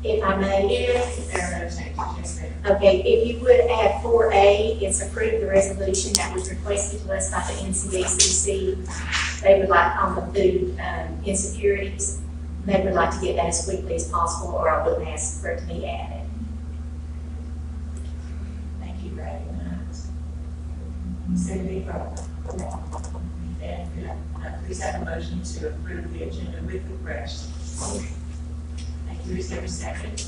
If I may, If there are no changes, yes, ma'am. okay, if you would add 4A, it's approve the resolution that was requested to us by the NCACC. They would like on the food insecurities, they would like to get that as quickly as possible, or I wouldn't ask for it to be added. Thank you, Brad. Cindy, and please have a motion to approve the agenda with the corrections. Thank you. Is there a second?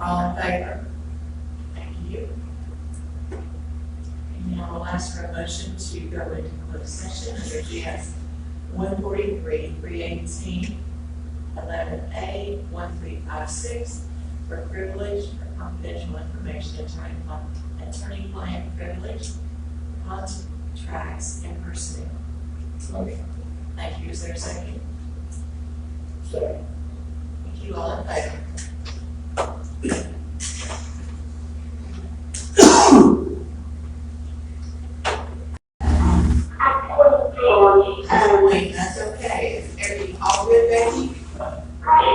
All in favor? Thank you. And now I'll ask for a motion to go into closed session under GS 143, 318, 11A, 1356 for privilege or confidential information, attorney-client privilege, contracts, and personnel. Motion. Thank you. Is there a second? Second. Thank you. All in favor? Wait, that's okay. Everything all good, Becky?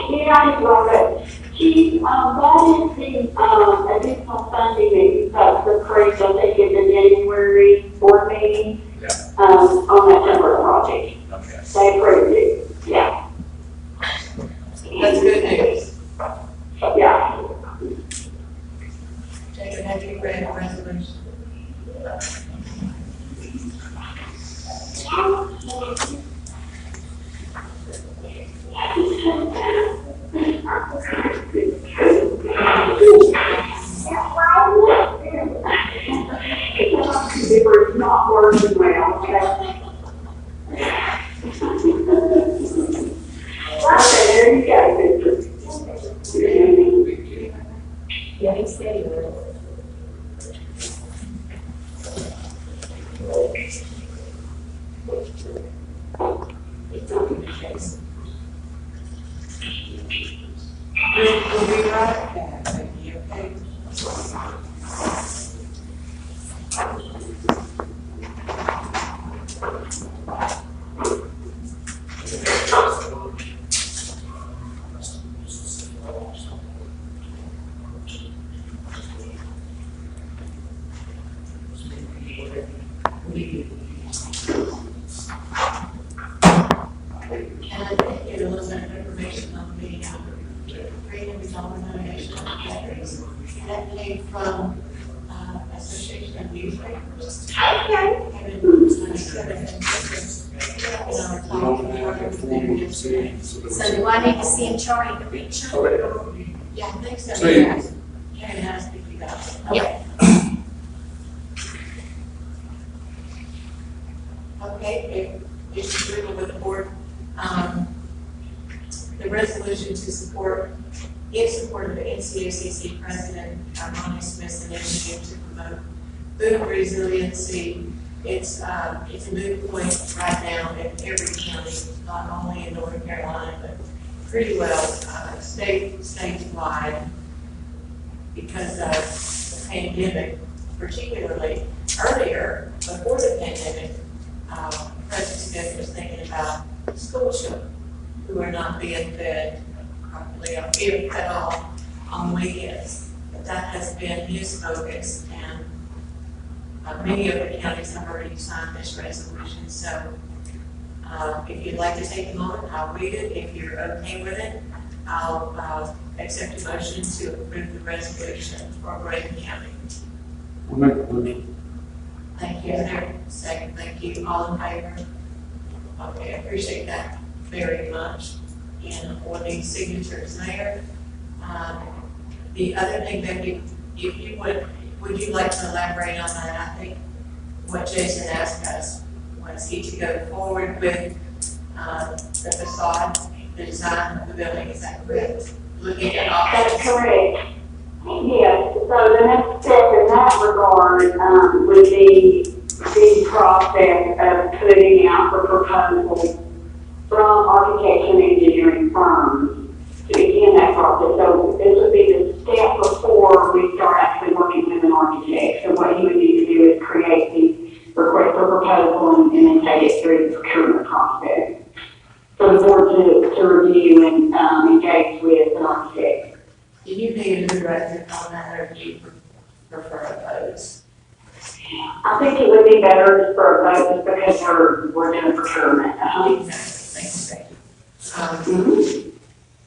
Yeah, Robert. That is the, additional funding that you got for Craig, I think, in the January board meeting, Yeah. on that number project. Okay. They approved it, yeah, That's good news. yeah. Jacob, have you read the resolution? It's not working well, okay? Okay, there you go, Victor. Yeah, he said he would. We'll be right back, Becky, okay? Can I get a little bit of information on the meeting out there? Freedom is all nomination letters. That came from, Association of Newspapers. Okay. Kevin was my secretary. And I'm talking to So do I need to send Charlie the picture? Yeah, I think so. See. Karen asked if you got it. Yep. Okay, if it's agreeable with the board, the resolution to support, in support of the NCACC President Monty Smith's initiative to promote food resiliency. It's a moot point right now in every county, not only in North Carolina, but pretty well statewide, because of the pandemic, particularly earlier, before the pandemic. President Smith was thinking about school children who are not being fed properly, or if at all, on weekends. But that has been his focus, and many of the counties have already signed this resolution. So if you'd like to take a moment, I'll read it. If you're okay with it, I'll accept a motion to approve the resolution for Grayson County. We'll make a motion. Thank you. Is there a second? Thank you. All in favor? Okay, I appreciate that very much. And for the signatures there. The other thing, Becky, if you would you like to elaborate on that? I think what Jason asked us was he to go forward with the facade, the design of the building. Is that correct? Looking at That's options. correct. Yes, so the next step in that regard, would be the process of putting out the proposals from architects and engineering firms to begin that process. So this would be the step before we start actually working with an architect. So what you would need to do is create the request for proposal and then take it through the procurement process. So the board to to review and, engage with an architect. Do you need a new director on that, or do you prefer a vote? I think it would be better for both because we're doing procurement. Thank you.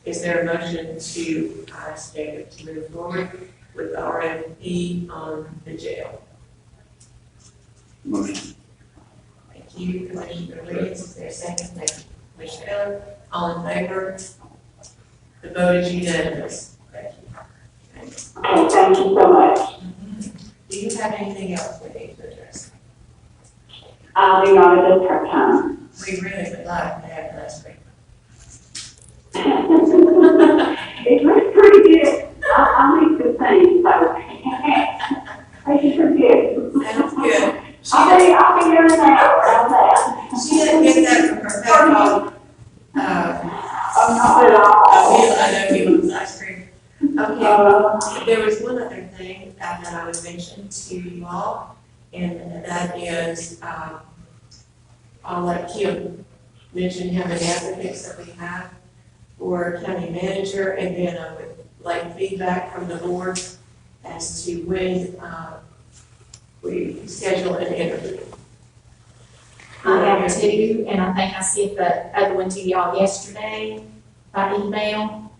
Is there a motion to ask David to move forward with the RFP on the jail? Motion. Thank you, Commissioner Williams. Is there a second? Thank you, Commissioner Miller. All in favor? The vote is unanimous. Thank you. Okay, thank you so much. Do you have anything else we need to address? I do not at this time. We really would like to have last week. It looks pretty good. I like the thing, so. I should forget. Sounds good. I'll be here in an hour, how's that? She didn't get that from her pet Oh, not at all. I know he loves ice cream. Okay, there was one other thing that I would mention to you all, and that is, I'll let Kim mention how many applicants that we have for county manager, and then I would like feedback from the board as to when, we schedule an interview. I have two, and I think I sent the other one to y'all yesterday by email.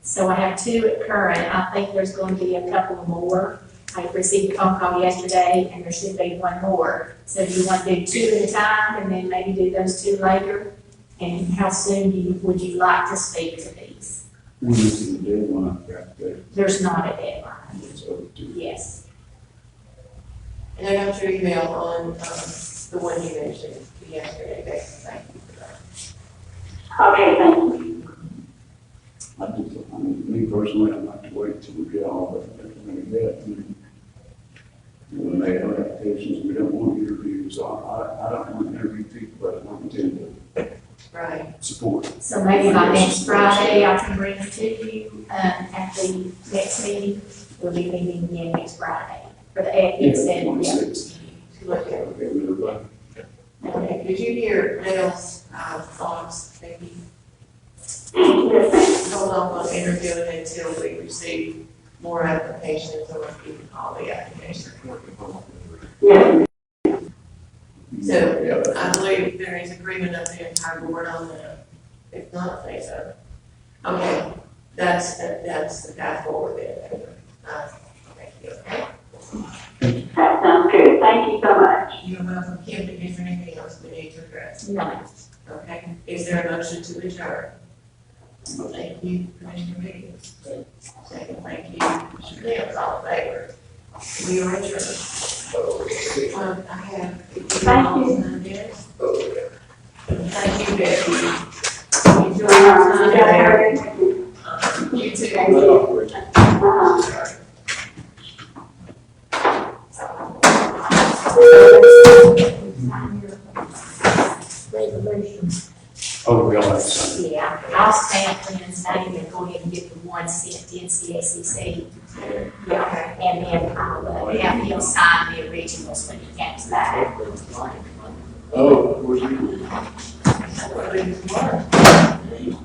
So I have two at current. I think there's going to be a couple more. I received a phone call yesterday, and there should be one more. So do you want to do two at a time, and then maybe do those two later? And how soon would you like to speak to these? When is the deadline for that? There's not a deadline. So, Yes. And I got your email on, the one you mentioned yesterday, Becky. Thank you for that. Okay, thank you. I mean, me personally, I'd like to wait till we get all the information we get. And when they have applications, we don't want interviews. So I don't want to interview people that I don't intend Right. to support. So maybe by next Friday, I can bring it to you, at the next meeting. We'll be meeting again next Friday for the extended, yeah. 26. To look at. Okay, everybody. Okay, did you hear Dale's, thoughts, Becky? Yes, ma'am. Hold off on interviewing until we receive more applications, or we can call the application. Yes. So, Yeah, I believe there is agreement of the entire board on that. If not, say so. Okay, that's the path forward then. Thank you. That sounds good. Thank you so much. You're welcome, Kim. Is there anything else we need to address? No. Okay, is there a motion to adjourn? Thank you, Commissioner Williams. Second, thank you, Commissioner Mills, all in favor? We are adjourned. I have. Thank you. Thank you, Becky. Enjoy your You got time everything? there. You too. Thank you. Sorry. Resolution. Oh, we all have to sign. Yeah, I'll stamp Lynn's name and go ahead and get the one sent to NCACC. Yeah, and then I'll, have him sign the originals when he comes back. Oh, of course you. Tomorrow.